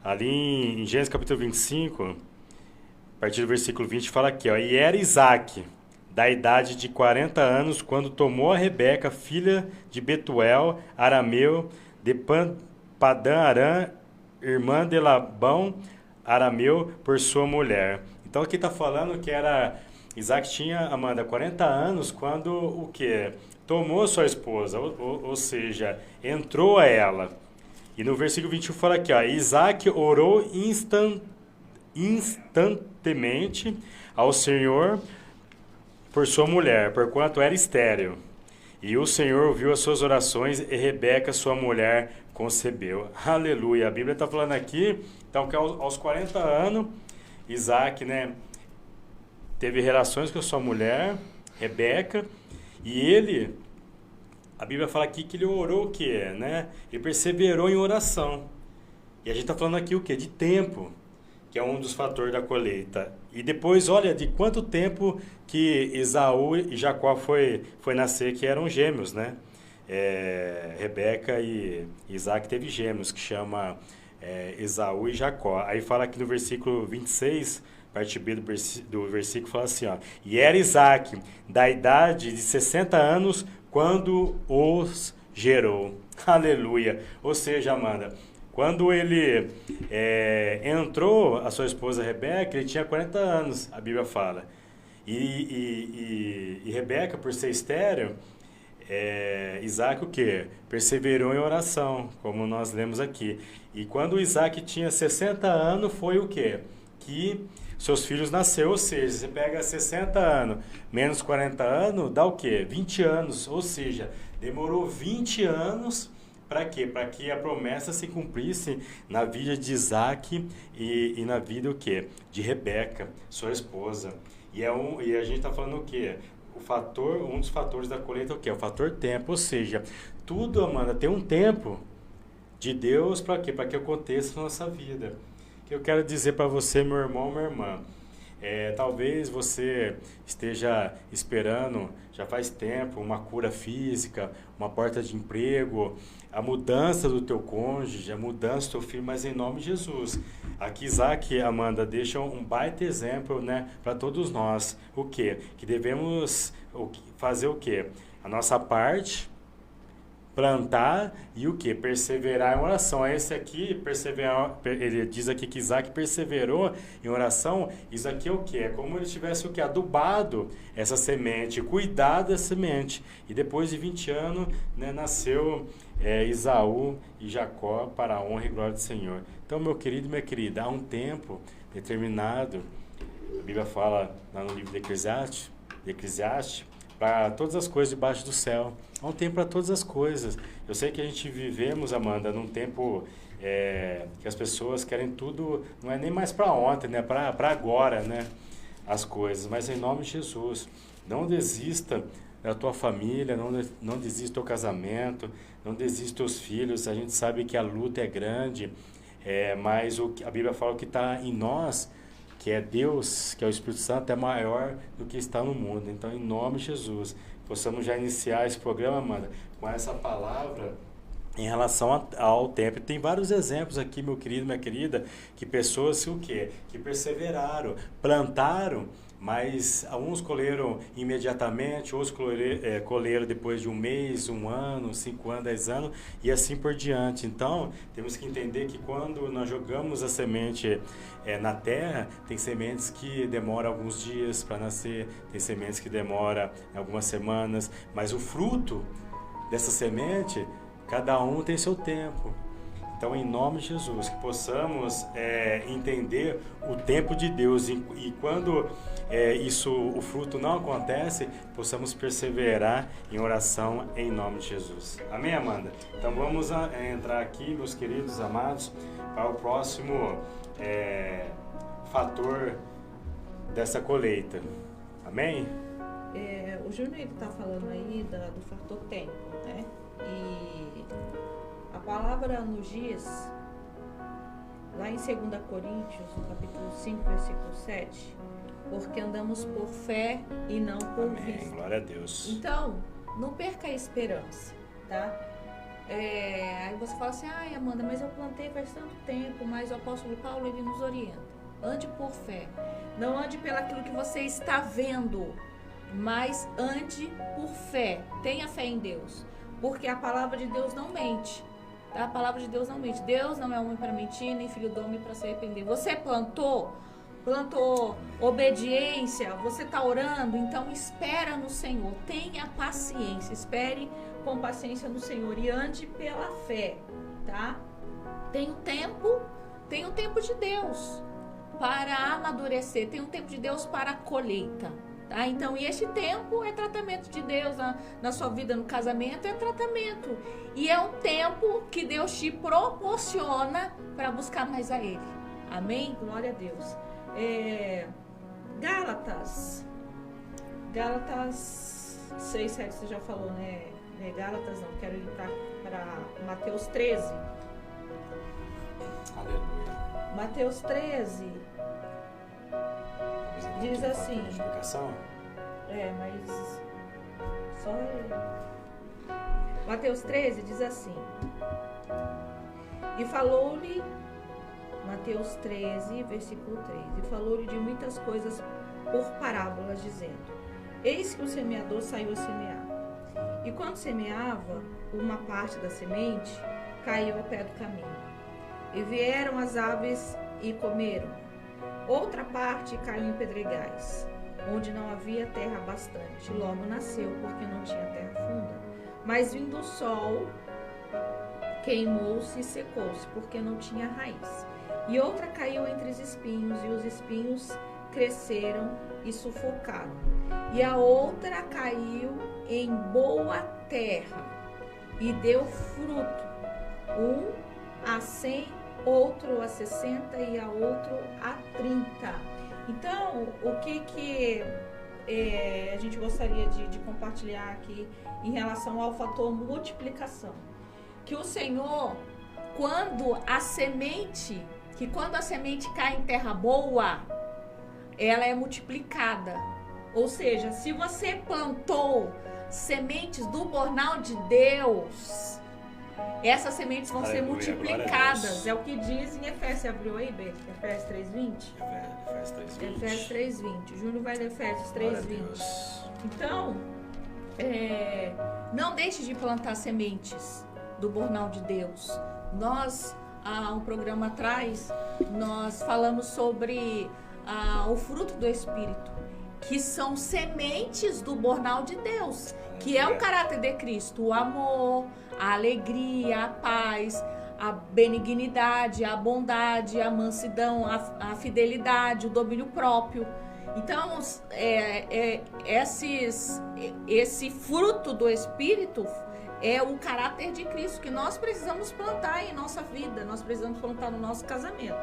Ali em Gênesis capítulo 25, a partir do versículo 20, fala aqui, ó. E era Isaque, da idade de 40 anos, quando tomou a Rebeca, filha de Betuel, arameu, de Padã Arã, irmã de Labão, arameu, por sua mulher. Então aqui está falando que era Isaac tinha, Amanda, 40 anos quando o que? Tomou sua esposa, ou seja, entrou a ela. E no versículo 21 fala aqui, ó, Isaac orou instantemente ao Senhor por sua mulher, porquanto era estéril. E o Senhor ouviu as suas orações e Rebeca, sua mulher, concebeu. Aleluia. A Bíblia está falando aqui, então, que aos 40 anos, Isaac, né, teve relações com a sua mulher, Rebeca, e ele, a Bíblia fala aqui que ele orou o quê, né? Ele perseverou em oração. E a gente está falando aqui o quê? De tempo, que é um dos fatores da colheita. E depois, olha, de quanto tempo que Esaú e Jacó foi nascer, que eram gêmeos, né? Rebeca e Isaac teve gêmeos, que chama Esaú e Jacó. Aí fala aqui no versículo 26, parte B do versículo, fala assim, ó. E era Isaac, da idade de 60 anos, quando os gerou. Aleluia. Ou seja, Amanda, quando ele entrou a sua esposa Rebeca, ele tinha 40 anos, a Bíblia fala. E Rebeca, por ser estéril, Isaac o quê? Perseverou em oração, como nós lemos aqui. E quando Isaac tinha 60 anos, foi o quê? Que seus filhos nasceram, ou seja, você pega 60 anos menos 40 anos, dá o quê? 20 anos, ou seja, demorou 20 anos para quê? Para que a promessa se cumprisse na vida de Isaac e na vida o quê? De Rebeca, sua esposa. E a gente está falando o quê? Um dos fatores da colheita é o quê? O fator tempo, ou seja, tudo, Amanda, tem um tempo de Deus para quê? Para que aconteça na nossa vida. Que eu quero dizer para você, meu irmão, minha irmã, talvez você esteja esperando, já faz tempo, uma cura física, uma porta de emprego, a mudança do teu cônjuge, a mudança do teu filho, mas em nome de Jesus. Aqui Isaac e Amanda deixam um baita exemplo, né, para todos nós. O quê? Que devemos fazer o quê? A nossa parte, plantar e o que? Perseverar em oração. Esse aqui, perseverar, ele diz aqui que Isaac perseverou em oração. Isso aqui é o que? É como ele tivesse o que? Adubado essa semente, cuidado da semente. E depois de 20 anos, né, nasceu Esaú e Jacó para a honra e glória do Senhor. Então, meu querido e minha querida, há um tempo determinado, a Bíblia fala lá no livro de Eclesiastes, para todas as coisas debaixo do céu. Há um tempo para todas as coisas. Eu sei que a gente vivemos, Amanda, num tempo que as pessoas querem tudo, não é nem mais para ontem, né? Para agora, né? As coisas. Mas em nome de Jesus, não desista da tua família, não desista do teu casamento, não desista dos teus filhos. A gente sabe que a luta é grande, mas a Bíblia fala que está em nós, que é Deus, que é o Espírito Santo, é maior do que está no mundo. Então, em nome de Jesus, possamos já iniciar esse programa, Amanda, com essa palavra em relação ao tempo. Tem vários exemplos aqui, meu querido, minha querida, que pessoas o quê? Que perseveraram, plantaram, mas alguns colheram imediatamente, outros colheram depois de um mês, um ano, 5 anos, 10 anos e assim por diante. Então, temos que entender que quando nós jogamos a semente na terra, tem sementes que demoram alguns dias para nascer, tem sementes que demoram algumas semanas, mas o fruto dessa semente, cada um tem seu tempo. Então, em nome de Jesus, que possamos entender o tempo de Deus e quando o fruto não acontece, possamos perseverar em oração em nome de Jesus. Amém, Amanda? Então, vamos entrar aqui, meus queridos amados, para o próximo fator dessa colheita. Amém? O Júnior está falando aí do fator tempo, né? E a palavra nos diz, lá em 2 Coríntios, no capítulo 5, versículo 7, porque andamos por fé e não por Amém. vista. Glória a Deus. Então, não perca a esperança, tá? Aí você fala assim, ai Amanda, mas eu plantei faz tanto tempo, mas o apóstolo Paulo, ele nos orienta. Ande por fé. Não ande pelaquilo que você está vendo, mas ande por fé. Tenha fé em Deus. Porque a palavra de Deus não mente. A palavra de Deus não mente. Deus não é homem para mentir, nem filho do homem para se arrepender. Você plantou obediência, você está orando, então espera no Senhor. Tenha paciência, espere com paciência no Senhor e ande pela fé, tá? Tem o tempo de Deus para amadurecer, tem um tempo de Deus para a colheita, tá? Então, e este tempo é tratamento de Deus na sua vida, no casamento, é tratamento. E é um tempo que Deus te proporciona para buscar mais a Ele. Amém? Glória a Deus. Gálatas 6, 7, você já falou, né? Gálatas não, quero ir para Mateus 13. Aleluia. Mateus 13 diz assim. Mas só Mateus 13 diz assim. E falou-lhe, Mateus 13, versículo 3, e falou-lhe de muitas coisas por parábolas, dizendo: eis que o semeador saiu a semear. E quando semeava, uma parte da semente caiu ao pé do caminho. E vieram as aves e comeram. Outra parte caiu em pedregais, onde não havia terra bastante. Logo nasceu, porque não tinha terra funda. Mas vindo o sol, queimou-se e secou-se, porque não tinha raiz. E outra caiu entre os espinhos, e os espinhos cresceram e sufocaram. E a outra caiu em boa terra e deu fruto, um a 100, outro a 60 e a outro a 30. Então, o que a gente gostaria de compartilhar aqui em relação ao fator multiplicação? Que o Senhor, quando a semente cai em terra boa, ela é multiplicada. Ou seja, se você plantou sementes do bornal de Deus, essas sementes vão ser multiplicadas. É o que diz em Efésios. Você abriu aí, Beto? Efésios 3:20? Efésios 3:20. Júnior vai ler Efésios 3:20. Então, não deixe de plantar sementes do bornal de Deus. Nós, há um programa atrás, nós falamos sobre o fruto do Espírito, que são sementes do bornal de Deus, que é o caráter de Cristo: o amor, a alegria, a paz, a benignidade, a bondade, a mansidão, a fidelidade, o domínio próprio. Então, esse fruto do Espírito é o caráter de Cristo que nós precisamos plantar em nossa vida, nós precisamos plantar no nosso casamento.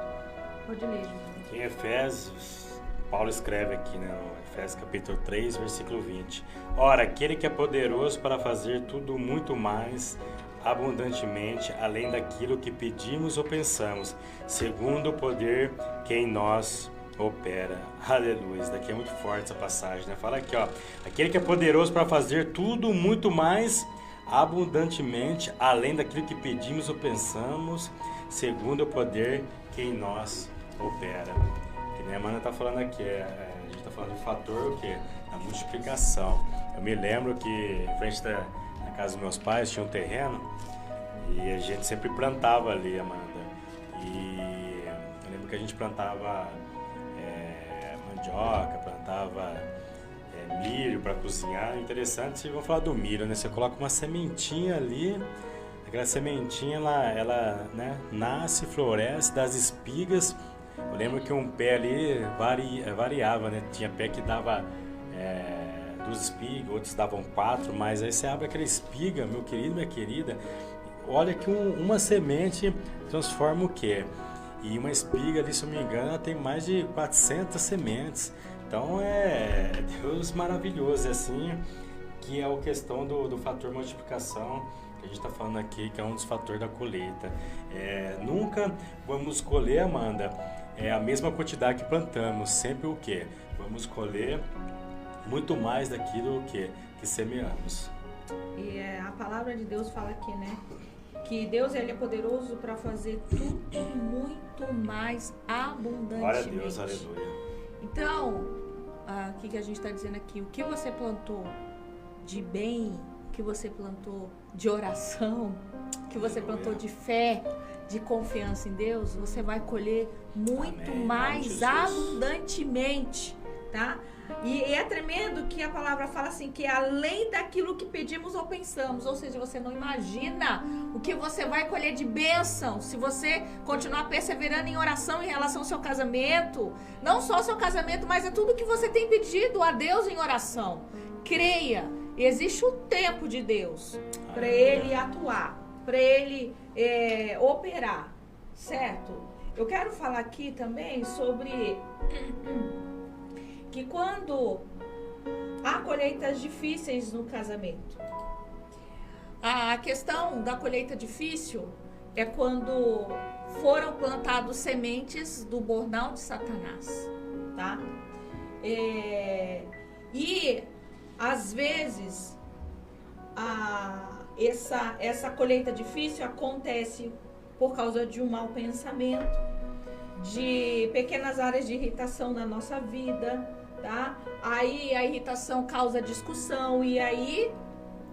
Pode ler, Júnior. Em Efésios, Paulo escreve aqui, né, no Efésios capítulo 3, versículo 20. Ora, aquele que é poderoso para fazer tudo muito mais abundantemente, além daquilo que pedimos ou pensamos, segundo o poder que em nós opera. Aleluia. Isso daqui é muito forte, essa passagem, né? Fala aqui, ó. Aquele que é poderoso para fazer tudo muito mais abundantemente, além daquilo que pedimos ou pensamos, segundo o poder que em nós opera. Que nem a Amanda está falando aqui, a gente está falando do fator o quê? A multiplicação. Eu me lembro que em frente na casa dos meus pais tinha um terreno e a gente sempre plantava ali, Amanda. E eu lembro que a gente plantava mandioca, plantava milho para cozinhar. Interessante, vocês vão falar do milho, né? Você coloca uma sementinha ali, aquela sementinha ela né, nasce, floresce, dá as espigas. Eu lembro que um pé ali variava, né? Tinha pé que dava 2 espigas, outros davam 4, mas aí você abre aquela espiga, meu querido, minha querida, olha que uma semente transforma o quê? E uma espiga ali, se eu não me engano, ela tem mais de 400 sementes. Então é Deus maravilhoso, é assim que é a questão do fator multiplicação que a gente está falando aqui, que é um dos fatores da colheita. Nunca vamos colher, Amanda, a mesma quantidade que plantamos, sempre o quê? Vamos colher muito mais daquilo que semeamos. E a palavra de Deus fala aqui, né? que Deus ele é poderoso para fazer tudo muito mais abundantemente. Glória a Deus, aleluia. Então, o que a gente está dizendo aqui? O que você plantou de bem, o que você plantou de oração, o que você plantou de fé, de confiança em Deus, você vai colher muito mais abundantemente, tá? E é tremendo que a palavra fala assim, que além daquilo que pedimos ou pensamos, ou seja, você não imagina o que você vai colher de bênção se você continuar perseverando em oração em relação ao seu casamento. Não só o seu casamento, mas é tudo que você tem pedido a Deus em oração. Creia, existe o tempo de Deus para Ele atuar, para Ele operar, certo? Eu quero falar aqui também sobre que quando há colheitas difíceis no casamento, a questão da colheita difícil é quando foram plantados sementes do bornal de Satanás, tá? E às vezes essa colheita difícil acontece por causa de um mau pensamento, de pequenas áreas de irritação na nossa vida, tá? Aí a irritação causa discussão e aí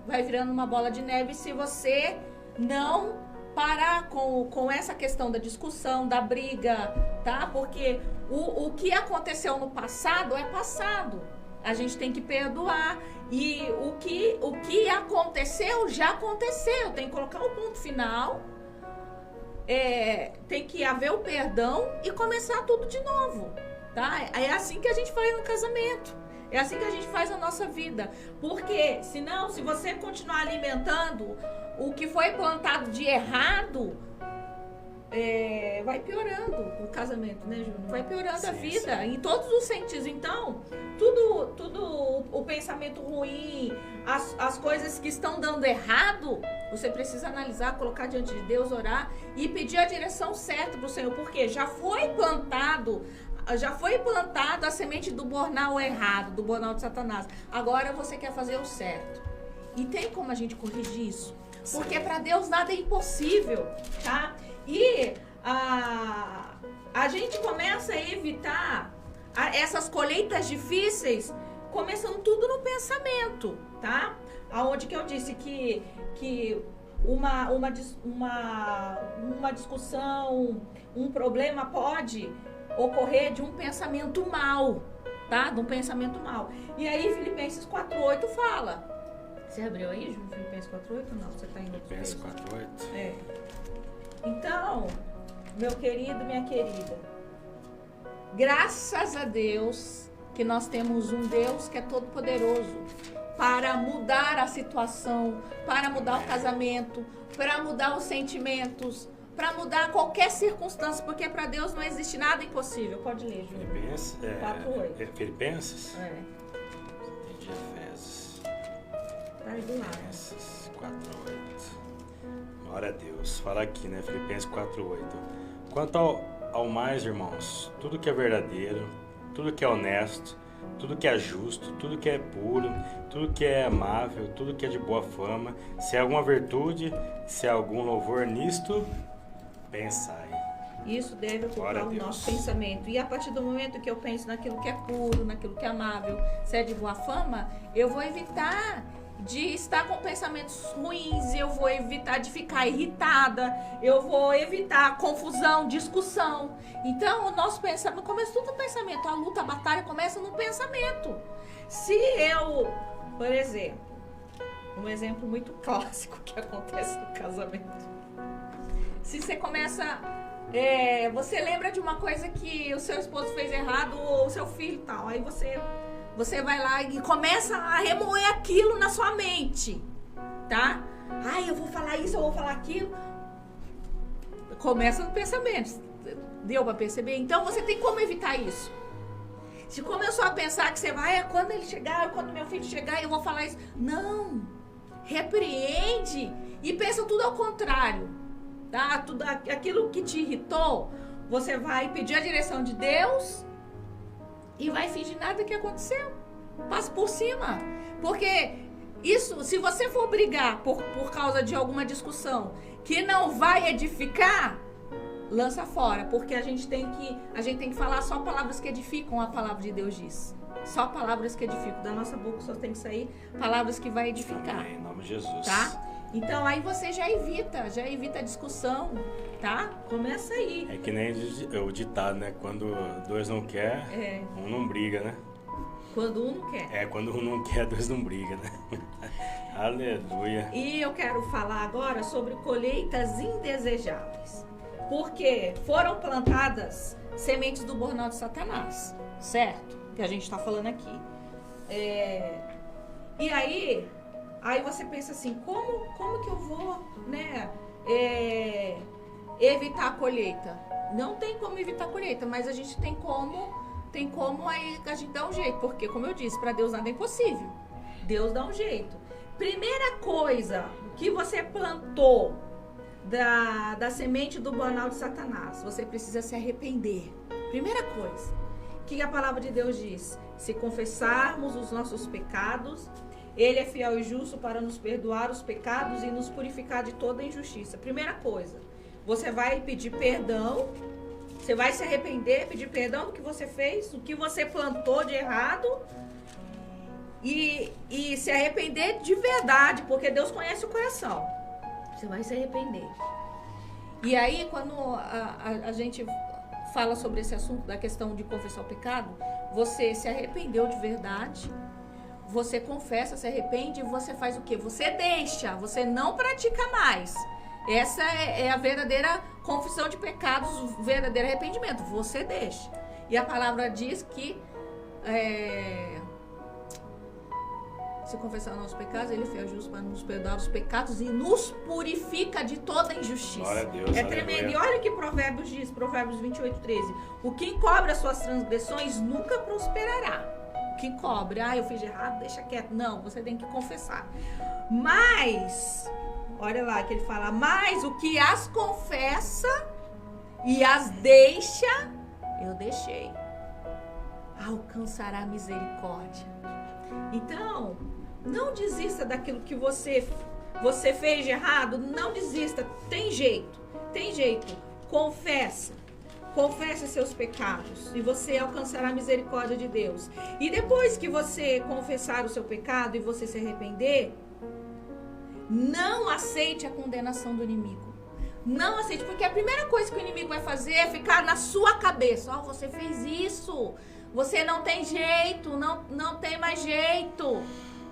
vai virando uma bola de neve se você não parar com essa questão da discussão, da briga, tá? Porque o que aconteceu no passado é passado. A gente tem que perdoar e o que aconteceu já aconteceu. Tem que colocar um ponto final. Tem que haver o perdão e começar tudo de novo, tá? É assim que a gente faz no casamento, é assim que a gente faz na nossa vida, porque senão, se você continuar alimentando o que foi plantado de errado, vai piorando o casamento, né, Júnior? Vai piorando a vida, em todos os sentidos. Então, tudo o pensamento ruim, as coisas que estão dando errado, você precisa analisar, colocar diante de Deus, orar e pedir a direção certa para o Senhor, porque já foi plantado a semente do bornal errado, do bornal de Satanás. Agora você quer fazer o certo. E tem como a gente corrigir isso? Porque para Deus nada é impossível, tá? E a gente começa a evitar essas colheitas difíceis, começando tudo no pensamento, tá? Aonde que eu disse que uma discussão, um problema pode ocorrer de um pensamento mal, tá? De um pensamento mal. E aí Filipenses 4:8 fala. Você abriu aí, Júnior? Filipenses 4:8 ou não? Você tá indo Filipenses 4:8? Então, meu querido, minha querida, graças a Deus que nós temos um Deus que é todo poderoso para mudar a situação, para mudar o casamento, para mudar os sentimentos, para mudar qualquer circunstância, porque para Deus não existe nada impossível. Pode ler, Júnior. Filipenses? 4:8. Filipenses? Entendi, Efésios. Tá aí do lado. Filipenses 4:8. Glória a Deus. Fala aqui, né? Filipenses 4:8. Quanto ao mais, irmãos, tudo que é verdadeiro, tudo que é honesto, tudo que é justo, tudo que é puro, tudo que é amável, tudo que é de boa fama, se há alguma virtude, se há algum louvor nisto, pensai. Isso deve ocupar o nosso pensamento. E a partir do momento que eu penso naquilo que é puro, naquilo que é amável, se é de boa fama, eu vou evitar de estar com pensamentos ruins, eu vou evitar de ficar irritada, eu vou evitar confusão, discussão. Então, o nosso pensamento, começa tudo no pensamento, a luta, a batalha começa no pensamento. Se eu, por exemplo, um exemplo muito clássico que acontece no casamento. Se você começa, você lembra de uma coisa que o seu esposo fez errado ou o seu filho e tal, aí você vai lá e começa a remoer aquilo na sua mente, tá? Ai, eu vou falar isso, eu vou falar aquilo. Começa no pensamento. Deu pra perceber? Então você tem como evitar isso. Se começou a pensar que você vai, quando ele chegar, quando meu filho chegar, eu vou falar isso. Não. Repreende e pensa tudo ao contrário, tá? Tudo aquilo que te irritou, você vai pedir a direção de Deus e vai fingir nada que aconteceu. Passa por cima. Porque isso, se você for brigar por causa de alguma discussão que não vai edificar, lança fora, porque a gente tem que falar só palavras que edificam, a palavra de Deus diz. Só palavras que edificam. Da nossa boca só tem que sair palavras que vai edificar. Amém, em nome de Jesus. Tá? Então aí você já evita a discussão, tá? Começa aí. É que nem o ditado, né? Quando dois não quer, um não briga, né? Quando um não quer. Quando um não quer, dois não briga, né? Aleluia. E eu quero falar agora sobre colheitas indesejáveis. Porque foram plantadas sementes do burnout de Satanás, certo? Que a gente está falando aqui. E aí você pensa assim, como que eu vou, né, evitar a colheita? Não tem como evitar a colheita, mas a gente tem como aí a gente dá um jeito. Porque, como eu disse, para Deus nada é impossível. Deus dá um jeito. Primeira coisa que você plantou da semente do burnout de Satanás, você precisa se arrepender. Primeira coisa. O que a palavra de Deus diz? Se confessarmos os nossos pecados, Ele é fiel e justo para nos perdoar os pecados e nos purificar de toda injustiça. Primeira coisa, você vai pedir perdão, você vai se arrepender, pedir perdão do que você fez, do que você plantou de errado e se arrepender de verdade, porque Deus conhece o coração. Você vai se arrepender. E aí, quando a gente fala sobre esse assunto da questão de confessar o pecado, você se arrependeu de verdade, você confessa, se arrepende e você faz o quê? Você deixa, você não pratica mais. Essa é a verdadeira confissão de pecados, o verdadeiro arrependimento. Você deixa. E a palavra diz que se confessar os nossos pecados, Ele é fiel e justo para nos perdoar os pecados e nos purifica de toda injustiça. Glória a Deus, é tremendo. E olha o que Provérbios diz, Provérbios 28:13. O que encobre as suas transgressões nunca prosperará. O que encobre, eu fiz de errado, deixa quieto. Não, você tem que confessar. Mas, olha lá que ele fala, mas o que as confessa e as deixa, eu deixei. Alcançará misericórdia. Então, não desista daquilo que você fez de errado, não desista, tem jeito, confessa seus pecados e você alcançará a misericórdia de Deus. E depois que você confessar o seu pecado e você se arrepender, não aceite a condenação do inimigo. Não aceite, porque a primeira coisa que o inimigo vai fazer é ficar na sua cabeça. Você fez isso, você não tem jeito, não tem mais jeito.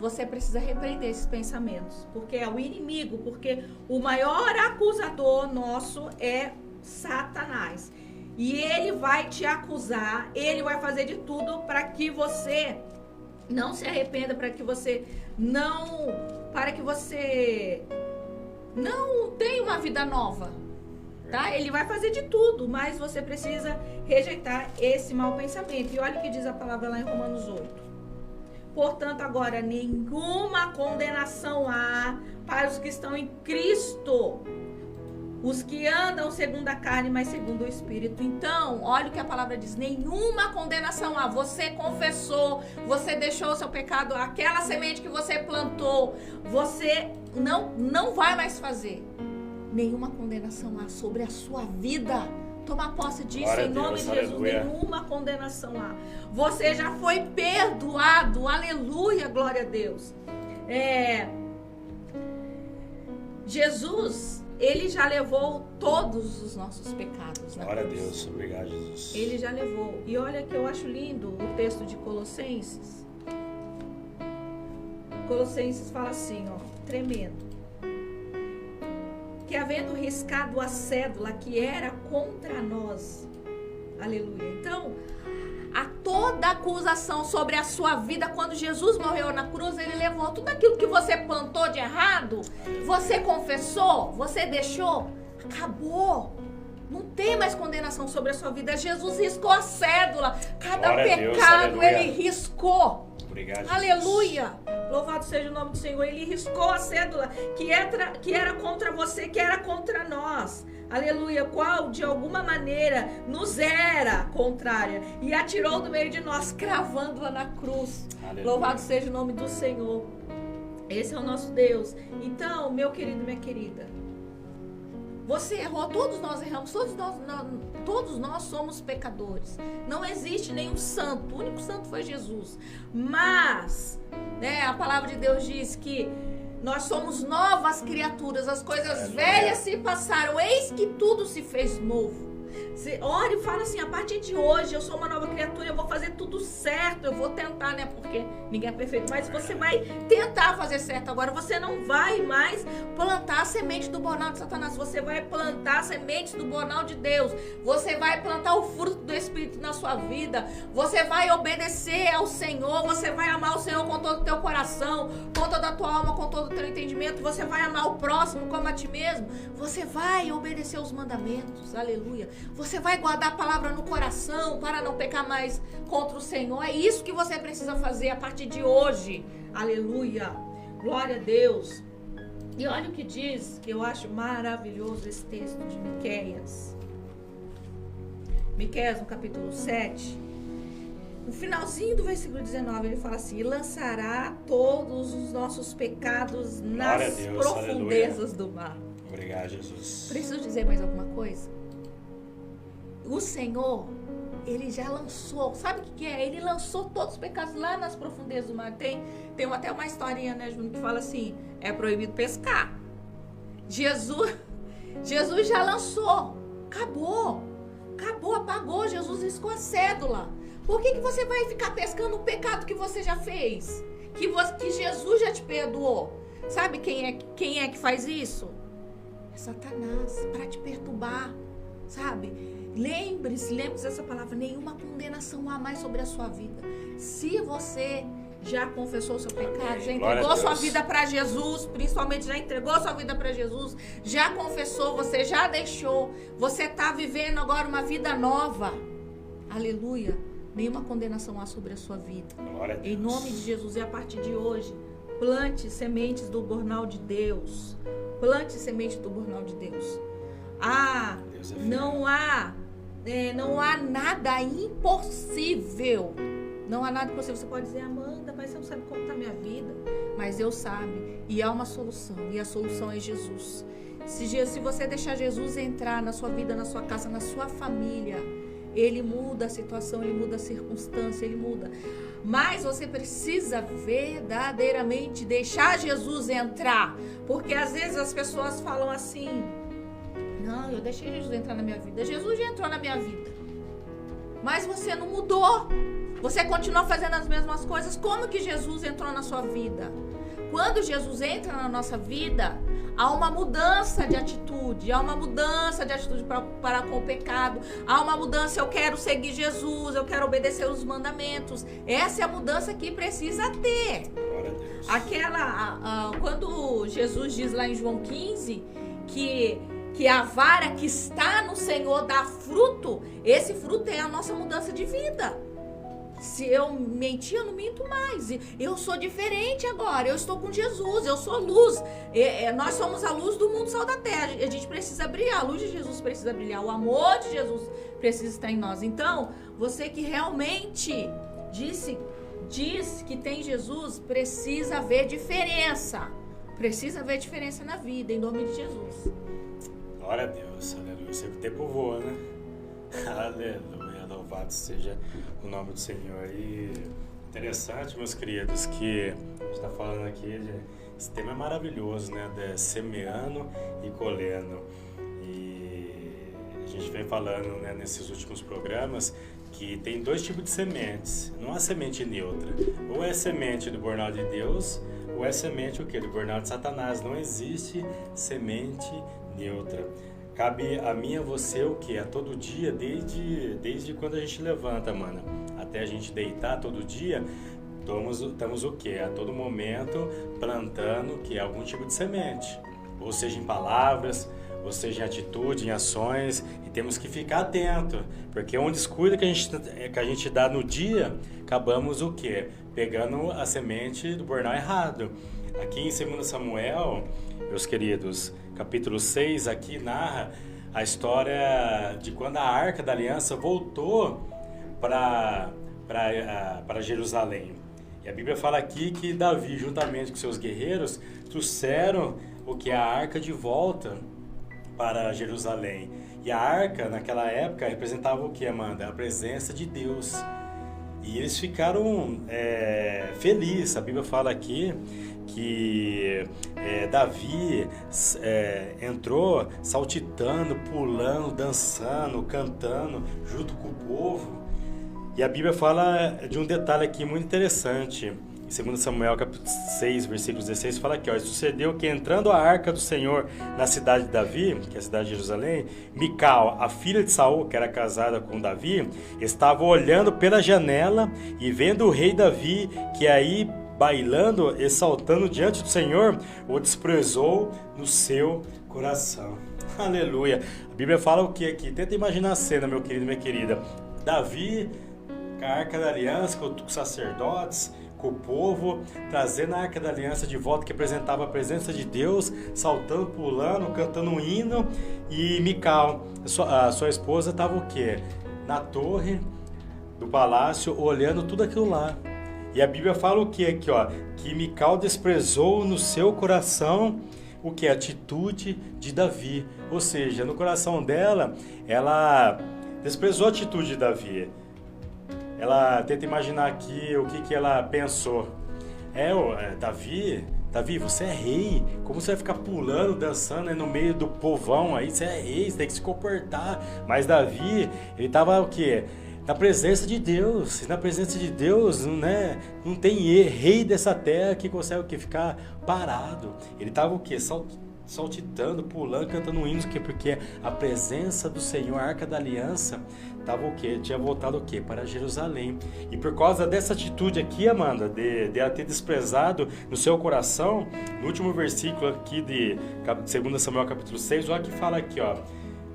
Você precisa repreender esses pensamentos, porque é o inimigo, porque o maior acusador nosso é Satanás. E ele vai te acusar, ele vai fazer de tudo para que você não se arrependa, para que você não tenha uma vida nova, tá? Ele vai fazer de tudo, mas você precisa rejeitar esse mau pensamento. E olha o que diz a palavra lá em Romanos 8. Portanto, agora nenhuma condenação há para os que estão em Cristo, os que andam segundo a carne, mas segundo o Espírito. Então, olha o que a palavra diz, nenhuma condenação há. Você confessou, você deixou o seu pecado, aquela semente que você plantou, você não vai mais fazer. Nenhuma condenação há sobre a sua vida. Toma posse disso, glória em nome de Jesus, aleluia. Nenhuma condenação há. Você já foi perdoado, aleluia, glória a Deus. Jesus, Ele já levou todos os nossos pecados. Glória a Deus, obrigado, Jesus. Ele já levou. E olha que eu acho lindo o texto de Colossenses. Colossenses fala assim, tremendo. Que havendo riscado a cédula que era contra nós. Aleluia. Então, a toda acusação sobre a sua vida, quando Jesus morreu na cruz, Ele levou tudo aquilo que você plantou de errado, você confessou, você deixou, acabou. Não tem mais condenação sobre a sua vida. Jesus riscou a cédula. Cada glória pecado Deus, Ele riscou. Obrigado, aleluia. Louvado seja o nome do Senhor. Ele riscou a cédula que era contra você, que era contra nós. Aleluia. Qual de alguma maneira nos era contrária. E atirou do meio de nós, cravando-a na cruz. Aleluia. Louvado seja o nome do Senhor. Esse é o nosso Deus. Então, meu querido, minha querida, Você errou, todos nós erramos, todos nós somos pecadores. Não existe nenhum santo, o único santo foi Jesus. Mas, né, a palavra de Deus diz que nós somos novas criaturas, as coisas velhas se passaram, eis que tudo se fez novo. Você ora e fala assim, a partir de hoje eu sou uma nova criatura, eu vou fazer tudo certo, eu vou tentar, né? Porque ninguém é perfeito, mas você vai tentar fazer certo agora. Você não vai mais plantar a semente do burnout de Satanás, você vai plantar sementes do burnout de Deus. Você vai plantar o fruto do Espírito na sua vida. Você vai obedecer ao Senhor, você vai amar o Senhor com todo o teu coração, com toda a tua alma, com todo o teu entendimento. Você vai amar o próximo como a ti mesmo. Você vai obedecer os mandamentos, aleluia. Você vai guardar a palavra no coração para não pecar mais contra o Senhor. É isso que você precisa fazer a partir de hoje. Aleluia. Glória a Deus. E olha o que diz, que eu acho maravilhoso esse texto de Miqueias. Miqueias, no capítulo 7. No finalzinho do versículo 19, ele fala assim: e lançará todos os nossos pecados nas profundezas do mar. Obrigado, Jesus. Preciso dizer mais alguma coisa? O Senhor, Ele já lançou, sabe o que é? Ele lançou todos os pecados lá nas profundezas do mar. Tem até uma historinha, né, Júnior, que fala assim, é proibido pescar. Jesus já lançou, acabou, apagou, Jesus riscou a cédula. Por que você vai ficar pescando o pecado que você já fez? Que Jesus já te perdoou? Sabe quem é que faz isso? É Satanás, para te perturbar, sabe? Lembre-se dessa palavra, nenhuma condenação há mais sobre a sua vida. Se você já confessou o seu pecado, já entregou sua vida para Jesus, principalmente já entregou sua vida para Jesus, já confessou, você já deixou, você está vivendo agora uma vida nova, aleluia, nenhuma condenação há sobre a sua vida. Em nome de Jesus, e a partir de hoje, plante sementes do burnout de Deus. Plante semente do burnout de Deus. Não há nada impossível. Não há nada impossível. Você pode dizer, Amanda, mas você não sabe como está a minha vida. Mas Deus sabe. E há uma solução. E a solução é Jesus. Se você deixar Jesus entrar na sua vida, na sua casa, na sua família, Ele muda a situação, Ele muda a circunstância, Ele muda. Mas você precisa verdadeiramente deixar Jesus entrar. Porque às vezes as pessoas falam assim, não, eu deixei Jesus entrar na minha vida. Jesus já entrou na minha vida. Mas você não mudou. Você continua fazendo as mesmas coisas. Como que Jesus entrou na sua vida? Quando Jesus entra na nossa vida, há uma mudança de atitude. Há uma mudança de atitude para com o pecado. Há uma mudança, eu quero seguir Jesus, eu quero obedecer os mandamentos. Essa é a mudança que precisa ter. Quando Jesus diz lá em João 15 que a vara que está no Senhor dá fruto, esse fruto é a nossa mudança de vida. Se eu mentir, eu não minto mais. Eu sou diferente agora, eu estou com Jesus, eu sou luz. Nós somos a luz do mundo, sal da terra. A gente precisa brilhar, a luz de Jesus precisa brilhar, o amor de Jesus precisa estar em nós. Então, você que realmente diz que tem Jesus, precisa ver diferença. Precisa ver diferença na vida, em nome de Jesus. Glória a Deus, aleluia. O tempo voa, né? Aleluia, louvado seja o nome do Senhor. E interessante, meus queridos, que a gente está falando aqui, esse tema é maravilhoso, né? De semeando e colhendo. E a gente vem falando, né, nesses últimos programas que tem dois tipos de sementes. Não há semente neutra. Ou é semente do burnout de Deus, ou é semente o quê? Do burnout de Satanás. Não existe semente neutra. Cabe a mim e a você o quê? A todo dia, desde quando a gente levanta, mano, até a gente deitar todo dia, estamos o quê? A todo momento plantando que é algum tipo de semente. Ou seja, em palavras, ou seja, em atitude, em ações, e temos que ficar atento, porque um descuido que a gente dá no dia, acabamos o quê? Pegando a semente do burnout errado. Aqui em 2 Samuel, meus queridos, capítulo 6, aqui narra a história de quando a Arca da Aliança voltou para Jerusalém. E a Bíblia fala aqui que Davi, juntamente com seus guerreiros, trouxeram o que é a arca de volta para Jerusalém. E a arca, naquela época, representava o que, Amanda? A presença de Deus. E eles ficaram felizes. A Bíblia fala aqui que Davi entrou saltitando, pulando, dançando, cantando junto com o povo. E a Bíblia fala de um detalhe aqui muito interessante. Em 2 Samuel capítulo 6, versículo 16, fala aqui, ó, sucedeu que entrando a arca do Senhor na cidade de Davi, que é a cidade de Jerusalém, Mical, a filha de Saul, que era casada com Davi, estava olhando pela janela e vendo o rei Davi, que aí bailando e saltando diante do Senhor, o desprezou no seu coração. Aleluia. A Bíblia fala o que aqui? Tenta imaginar a cena, meu querido, minha querida. Davi, com a arca da aliança, com os sacerdotes, com o povo, trazendo a arca da aliança de volta, que apresentava a presença de Deus, saltando, pulando, cantando um hino. E Mical, a sua esposa, estava o quê? Na torre do palácio, olhando tudo aquilo lá. E a Bíblia fala o que aqui, ó? Que Mical desprezou no seu coração o que? A atitude de Davi. Ou seja, no coração dela, ela desprezou a atitude de Davi. Ela tenta imaginar aqui o que ela pensou. Davi, você é rei. Como você vai ficar pulando, dançando aí no meio do povão aí? Você é rei, você tem que se comportar. Mas Davi, ele estava o quê? Na presença de Deus. E na presença de Deus, né, não tem rei dessa terra que consegue o quê? Ficar parado. Ele estava o quê? Saltitando, pulando, cantando hinos, porque a presença do Senhor, a Arca da Aliança, tava o quê? Tinha voltado o quê? Para Jerusalém. E por causa dessa atitude aqui, Amanda, de ela ter desprezado no seu coração, no último versículo aqui de 2 Samuel capítulo 6, olha que fala aqui, ó,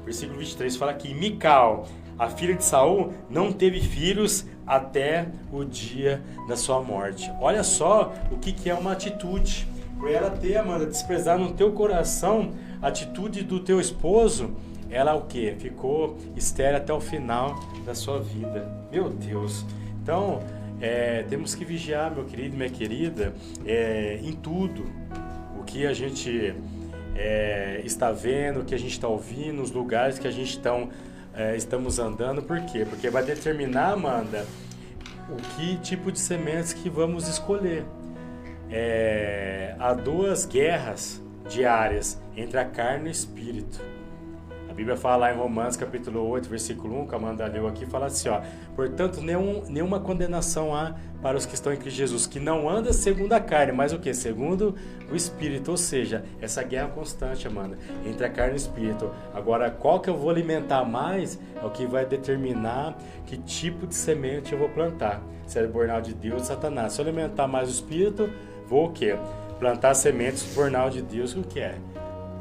versículo 23, fala que Mical, a filha de Saul, não teve filhos até o dia da sua morte. Olha só o que é uma atitude. Por ela ter, Amanda, desprezar no teu coração a atitude do teu esposo, ela o quê? Ficou estéril até o final da sua vida. Meu Deus! Então, temos que vigiar, meu querido e minha querida, em tudo. O que a gente está vendo, o que a gente está ouvindo, os lugares que a gente estamos andando. Por quê? Porque vai determinar, Amanda, o que tipo de sementes que vamos escolher. Há duas guerras diárias entre a carne e o espírito. A Bíblia fala lá em Romanos capítulo 8, versículo 1, que a Amanda leu aqui, fala assim, ó, portanto, nenhuma condenação há para os que estão em Cristo Jesus, que não anda segundo a carne, mas o que? Segundo o Espírito. Ou seja, essa guerra constante, Amanda, entre a carne e o Espírito. Agora, qual que eu vou alimentar mais é o que vai determinar que tipo de semente eu vou plantar. Se é bornal de Deus ou de Satanás. Se eu alimentar mais o Espírito, vou o quê? Plantar sementes do bornal de Deus, o que é?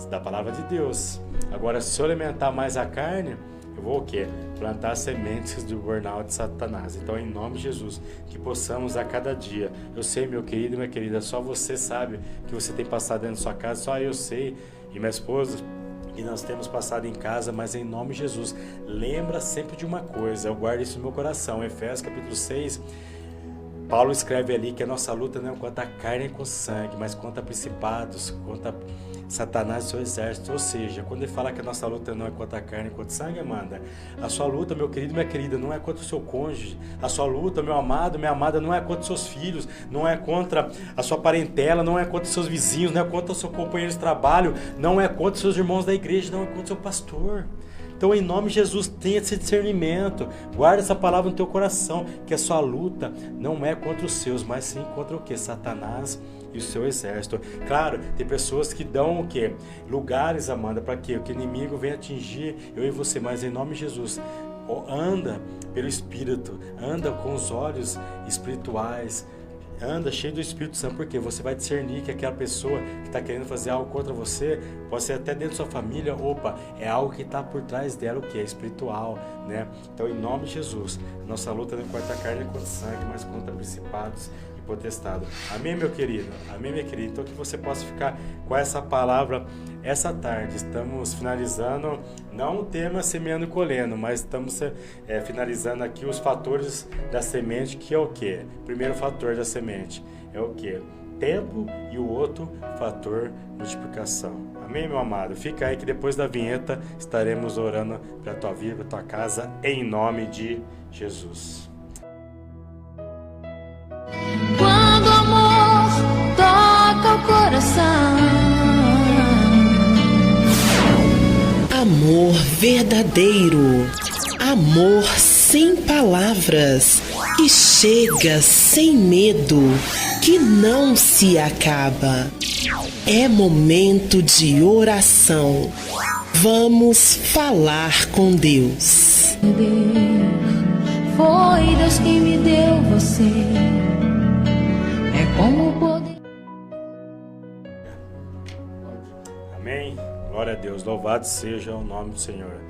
Da palavra de Deus. Agora, se eu alimentar mais a carne, eu vou o quê? Plantar sementes do burnout de Satanás. Então, em nome de Jesus, que possamos a cada dia. Eu sei, meu querido e minha querida, só você sabe que você tem passado dentro da sua casa, só eu sei, e minha esposa, que nós temos passado em casa, mas em nome de Jesus, lembra sempre de uma coisa, eu guardo isso no meu coração. Efésios capítulo 6, Paulo escreve ali que a nossa luta não é contra a carne e com sangue, mas contra principados, contra Satanás e seu exército. Ou seja, quando ele fala que a nossa luta não é contra a carne e contra o sangue, Amanda, a sua luta, meu querido e minha querida, não é contra o seu cônjuge. A sua luta, meu amado, minha amada, não é contra os seus filhos, não é contra a sua parentela, não é contra os seus vizinhos, não é contra o seu companheiro de trabalho, não é contra os seus irmãos da igreja, não é contra o seu pastor. Então, em nome de Jesus, tenha esse discernimento. Guarda essa palavra no teu coração, que a sua luta não é contra os seus, mas sim contra o quê? Satanás e o seu exército. Claro, tem pessoas que dão o quê? Lugares, Amanda, para quê? Que o inimigo venha atingir eu e você, mas em nome de Jesus, anda pelo Espírito, anda com os olhos espirituais, anda cheio do Espírito Santo, porque você vai discernir que aquela pessoa que está querendo fazer algo contra você, pode ser até dentro da sua família, é algo que está por trás dela, o que é espiritual, né? Então, em nome de Jesus, nossa luta não é contra a carne, contra o sangue, mas contra principados e potestados. Amém, meu querido? Amém, minha querida? Então, que você possa ficar com essa palavra essa tarde. Estamos finalizando, não o tema semeando e colhendo, mas estamos finalizando aqui os fatores da semente, que é o quê? Primeiro fator da semente é o quê? tempo e o outro fator multiplicação. Amém, meu amado? Fica aí que depois da vinheta estaremos orando para a tua vida, para a tua casa, em nome de Jesus. Quando o amor toca o coração, amor verdadeiro, amor sem palavras, que chega sem medo, que não se acaba. É momento de oração. Vamos falar com Deus. foi Deus quem me deu você. É como o poder. Amém? Glória a Deus. Louvado seja o nome do Senhor.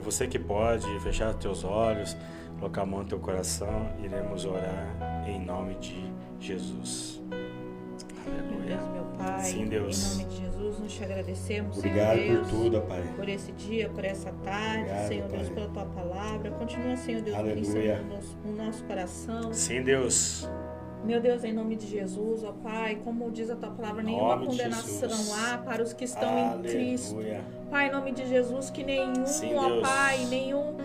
Você que pode fechar os teus olhos, colocar a mão no teu coração, iremos orar em nome de Jesus. Aleluia. Deus, meu Pai, Sim, Deus. em nome de Jesus, nós te agradecemos, Obrigado Senhor Deus, por tudo, Pai. por esse dia, por essa tarde, Obrigado, Senhor Deus, Pai. pela Tua palavra. Continua, Senhor Deus, Aleluia. ministrando no nosso coração. Sim, Deus. Meu Deus, em nome de Jesus, ó Pai, como diz a Tua palavra, nenhuma Nome de condenação Jesus. há para os que estão em Cristo. Aleluia. Pai, em nome de Jesus, que nenhum, Sim, ó Deus. Pai, nenhum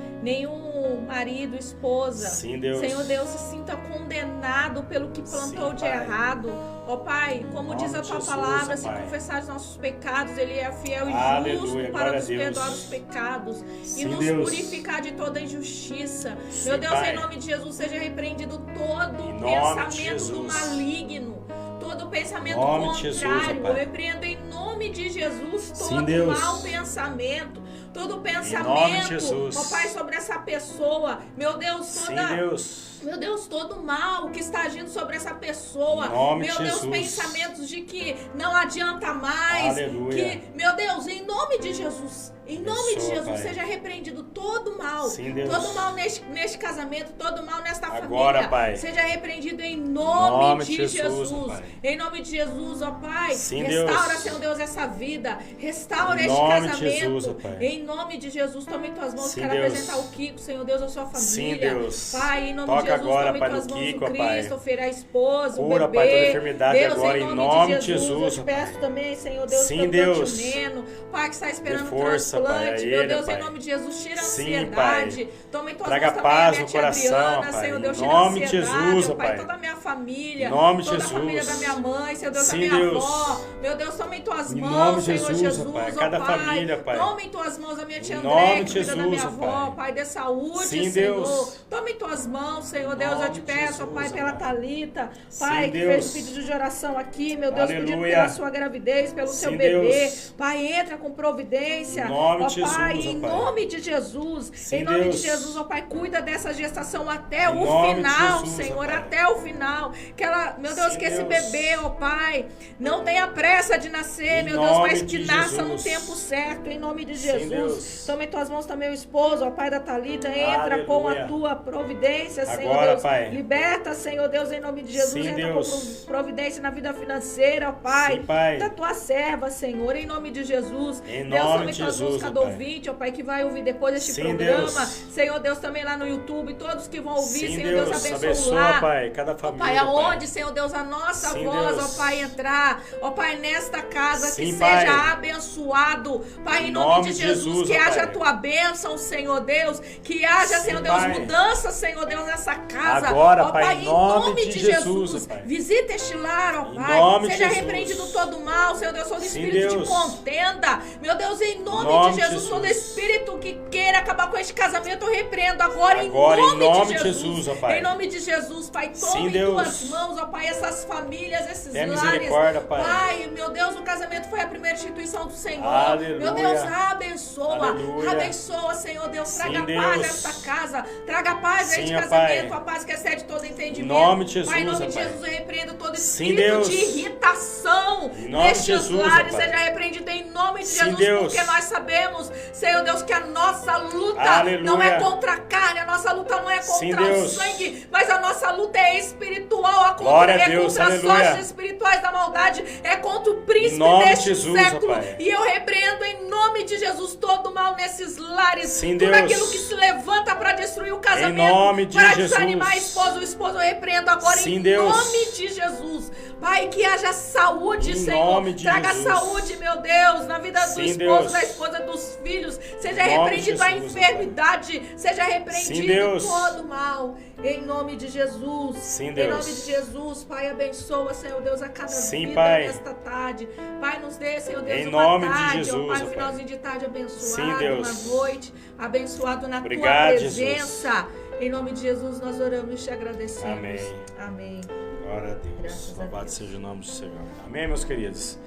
marido, esposa, Sim, Deus. Senhor Deus, se sinta condenado pelo que plantou Sim, de Pai. errado. Ó Pai, como Em diz nome a de Tua Jesus, palavra, ó se Pai. confessar os nossos pecados, Ele é fiel e Aleluia, justo glória para a nos Deus. perdoar os pecados e Sim, nos Deus. purificar de toda injustiça. Sim, Meu Deus, Pai. em nome de Jesus, seja repreendido todo Em nome de pensamento do Jesus. maligno. Todo pensamento Em nome de contrário, Jesus, ó Pai. eu repreendo em nome de Jesus Sim, todo Deus. mau pensamento, todo nome de pensamento, Jesus. ó Pai, sobre essa pessoa, meu Deus, Sim, toda Deus. meu Deus, todo mal que está agindo sobre essa pessoa. Em nome Meu de Deus, Jesus. pensamentos de que não adianta mais. Aleluia. Que, meu Deus, em nome de Jesus, em nome de Abençoa, Jesus, Pai. seja repreendido todo mal. Sim, Deus. Todo mal neste casamento, todo mal nesta Agora, família. Pai. Seja repreendido em nome de Jesus. ó Pai. Em nome de Jesus, ó Pai. Sim, restaura, Deus. Senhor Deus, essa vida. Restaura Em este nome de casamento. Jesus, ó Pai. Em nome de Jesus, tome em tuas mãos. Sim, Quero Deus. apresentar o Kiko, Senhor Deus, a sua família. Sim, Deus. Pai, em nome Toca de Jesus, agora, tome em Pai, tuas no mãos Kiko, o ó Pai. Christopher, a esposa, o Cura, bebê. Pai, toda enfermidade Deus, agora, em em nome nome de de Jesus, Jesus, eu ó te peço Pai. também, Senhor Deus, Sim, pelo Deus. Neno, Pai, que está esperando Dê força, um transplante. Pai, a Meu ele, Deus, Pai. em nome de Jesus, tira a Sim, ansiedade. Pai. Toma em tuas Traga mãos também paz a minha no tia coração, Adriana, Pai. Senhor Deus, Em tira a nome de ansiedade, Jesus, ó ó Pai, Pai. toda a minha família, Em nome de toda a Jesus. família da minha mãe, Senhor Deus, da Sim, minha Deus. avó. Meu Deus, toma em tuas Em mãos, nome de Senhor Jesus, Jesus, ó Pai. ó Cada Pai. família, Pai. Toma em tuas mãos a minha tia Em André, nome que de cuida da minha Jesus, ó avó, Pai. Pai, dê saúde, Sim, Senhor. Deus. Toma em tuas mãos, Senhor Em Deus, eu nome te de peço, ó Pai, Jesus, ó pela Pai. Thalita, Sim, Pai, que Deus. fez pedido de oração aqui, meu Deus, pedindo Aleluia. pela sua gravidez, pelo seu Sim, bebê. Deus. Pai, entra com providência. Em nome Ó de Pai, Jesus, ó em Pai. nome de Jesus. Sim, Em nome Deus. de Jesus, ó Pai, cuida dessa gestação até Em o nome de final, Jesus, ó Senhor, Pai. até o final. Que ela, meu Deus, Sim, que esse Deus. bebê, ó Pai, não tenha pressa de nascer, Em meu Deus, nome mas que de nasça no Jesus. tempo certo, em nome de Sim, Jesus. Deus. Toma em tuas mãos também o esposo, ó Pai da Thalita, entra com a Aleluia. tua providência, Senhor Agora, Deus. Pai. Liberta, Senhor Deus, em nome de Jesus. Sim, entra Deus. com providência na vida financeira, ó Pai. Sim, Pai. Da tua serva, Senhor, em nome de Jesus. Em Deus, nome toma em de tuas mãos Jesus, cada ó Pai. ouvinte, ó Pai, que vai ouvir depois deste Sim, programa. Deus. Senhor Deus, também lá no YouTube, todos que vão ouvir, Sim, Senhor Deus, Deus. abençoa Abençoa, lá. Pai, cada Ó família, Pai, aonde, Senhor Deus, a nossa Sim, voz, Deus. ó Pai, entrar, ó Pai, nesta casa, Sim, que Pai. seja abençoado, Pai, em Em nome nome de de Jesus, Jesus, que ó haja Pai. a tua bênção, Senhor Deus, que haja, Sim, Senhor Deus, Pai. mudança, Senhor Deus, nessa casa, Agora, ó Pai, em nome de Jesus, Jesus, ó Pai. visita este lar, ó Em Pai, nome de seja Jesus. repreendido todo mal, Senhor Deus, todo Sim, espírito de Deus. contenda, meu Deus, em nome, nome de de Jesus, todo Jesus. espírito que queira acabar com este casamento, eu repreendo agora, Agora, em nome de Jesus, ó Pai. em nome de Jesus, Pai, toma Sim, em Deus. tuas mãos, ó Pai, essas famílias, esses Tenha lares. misericórdia, Pai. Pai, meu Deus, o casamento foi a primeira instituição do Senhor. Aleluia. Meu Deus, abençoa. Aleluia. Abençoa, Senhor Deus. Sim, Traga Deus. paz a esta casa. Traga paz a Sim, este ó casamento. Pai. A paz que excede todo entendimento. Em nome de Pai, em Jesus, nome ó de Pai. Jesus, eu repreendo todo Sim, espírito Deus. de irritação Em nome de nestes Jesus, ó lares. Pai. Seja repreendido em nome de Sim, Jesus, Deus. porque nós sabemos, Senhor Deus, que a nossa luta Aleluia. não é contra a carne, a nossa luta não é Sim, contra o Deus. sangue, mas a nossa luta é espiritual, Glória a é Deus, contra as aleluia. hostes espirituais da maldade, é contra o príncipe Em nome de deste Jesus, ó século. Pai. E eu repreendo em nome de Jesus todo o mal nesses lares, Sim, tudo Deus. aquilo que se levanta para destruir o Em casamento, nome de para Jesus. desanimar a esposa, o esposo eu repreendo agora Sim, em Deus. nome de Jesus. Pai, que haja saúde, Em Senhor. nome de Traga Jesus. saúde, meu Deus, na vida do Sim, esposo, Deus. da esposa, dos filhos. Seja Em nome de repreendido a Jesus, enfermidade. Seja Sim, repreendido Deus. todo mal. Em nome de Jesus. Sim, Em Deus. nome de Jesus, Pai, abençoa, Senhor Deus, a cada Sim, vida Pai. nesta tarde. Pai, nos dê, Senhor Deus, Em uma nome de tarde, Jesus, ó Pai, um ó Pai. finalzinho de tarde abençoado, Sim, Deus. uma noite abençoado na Obrigado, tua Jesus. presença. Em nome de Jesus, nós oramos e te agradecemos. Amém. Amém. Glória a Deus. Graças a Louvado Deus. seja o nome do Senhor. Amém, meus queridos.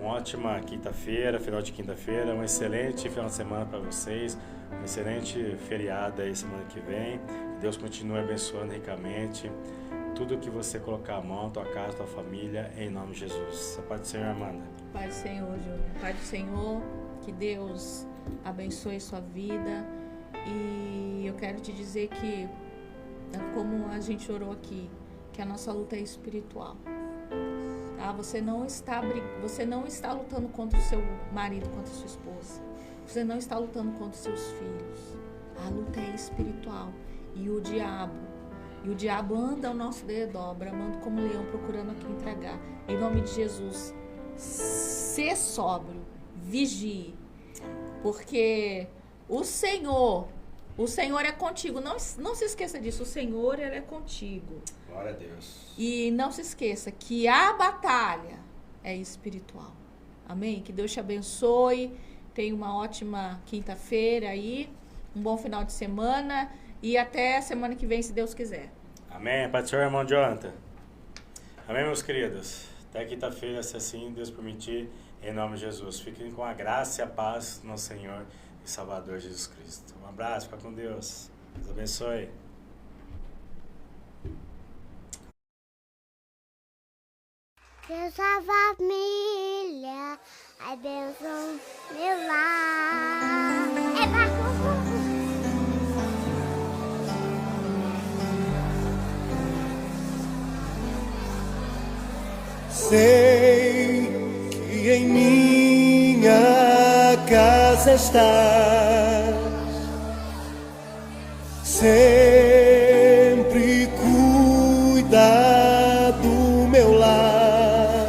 Uma ótima quinta-feira, final de quinta-feira. Um excelente final de semana para vocês. Um excelente feriado aí semana que vem. Que Deus continue abençoando ricamente tudo que você colocar a mão, tua casa, tua família, em nome de Jesus. A paz do Senhor, Amanda. Pai do Senhor, Júnior. Pai do Senhor, que Deus abençoe sua vida. E eu quero te dizer que, como a gente orou aqui, que a nossa luta é espiritual. Tá? Você não está lutando contra o seu marido, contra a sua esposa. Você não está lutando contra os seus filhos. A luta é espiritual. E o diabo anda ao nosso redor, bramando como leão, procurando a quem tragar. Em nome de Jesus, ser sóbrio, vigie. Porque o Senhor é contigo. Não se esqueça disso. O Senhor, Ele é contigo. Glória a Deus. E não se esqueça que a batalha é espiritual. Amém? Que Deus te abençoe. Tenha uma ótima quinta-feira aí. Um bom final de semana. E até semana que vem, se Deus quiser. Amém. Pai do Senhor, irmão Jonathan. Amém, meus queridos. Até quinta-feira, se assim Deus permitir, em nome de Jesus. Fiquem com a graça e a paz do nosso Senhor e Salvador Jesus Cristo. Um abraço, fica com Deus. Deus abençoe. Deus a família, abençoe meu lar. Sei que em minha casa estás, sempre cuida do meu lar.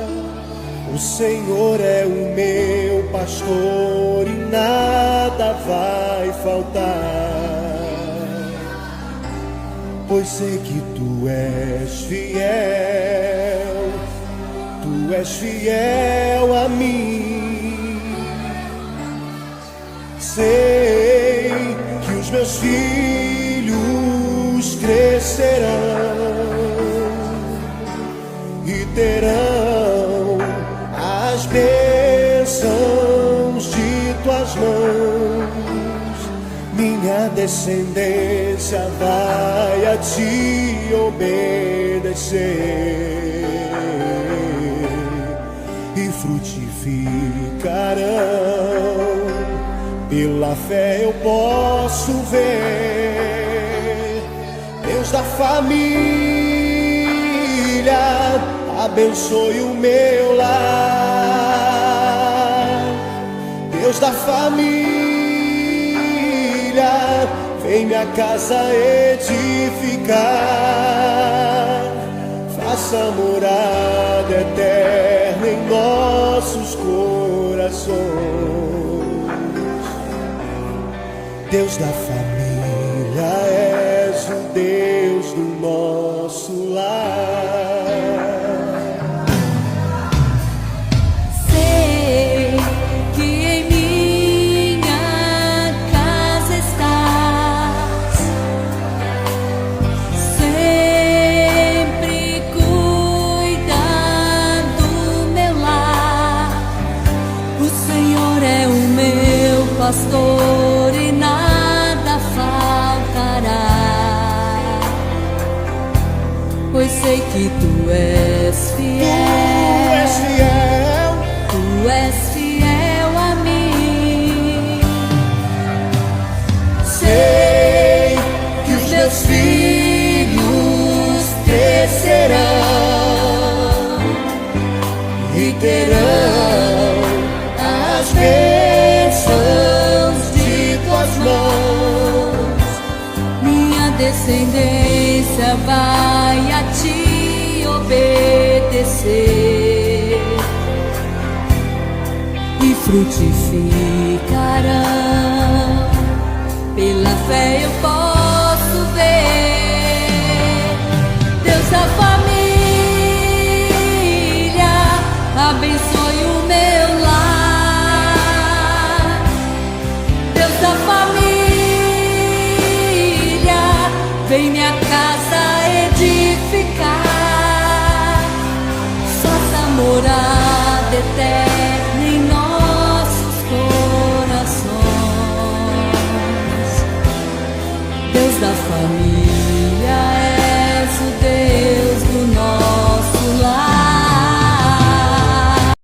O Senhor é o meu pastor e nada vai faltar, pois sei que tu és fiel, tu és fiel a mim. Sei que os meus filhos crescerão e terão as bênçãos de tuas mãos. Minha descendência vai a ti obedecer e frutificarão. Pela fé eu posso ver. Deus da família, abençoe o meu lar. Deus da família, vem minha casa edificar. Faça morada eterna em nossos corações. Deus da família, és o Deus do nosso lar. Sei que em minha casa estás, sempre cuida do meu lar. O Senhor é o meu pastor e nada faltará, pois sei que tu és fiel, tu és fiel a mim. Sei que os meus filhos crescerão e terão as bênçãos de tuas mãos. Minha descendência vai a ti obedecer obedecer e frutificarão. Pela fé eu posso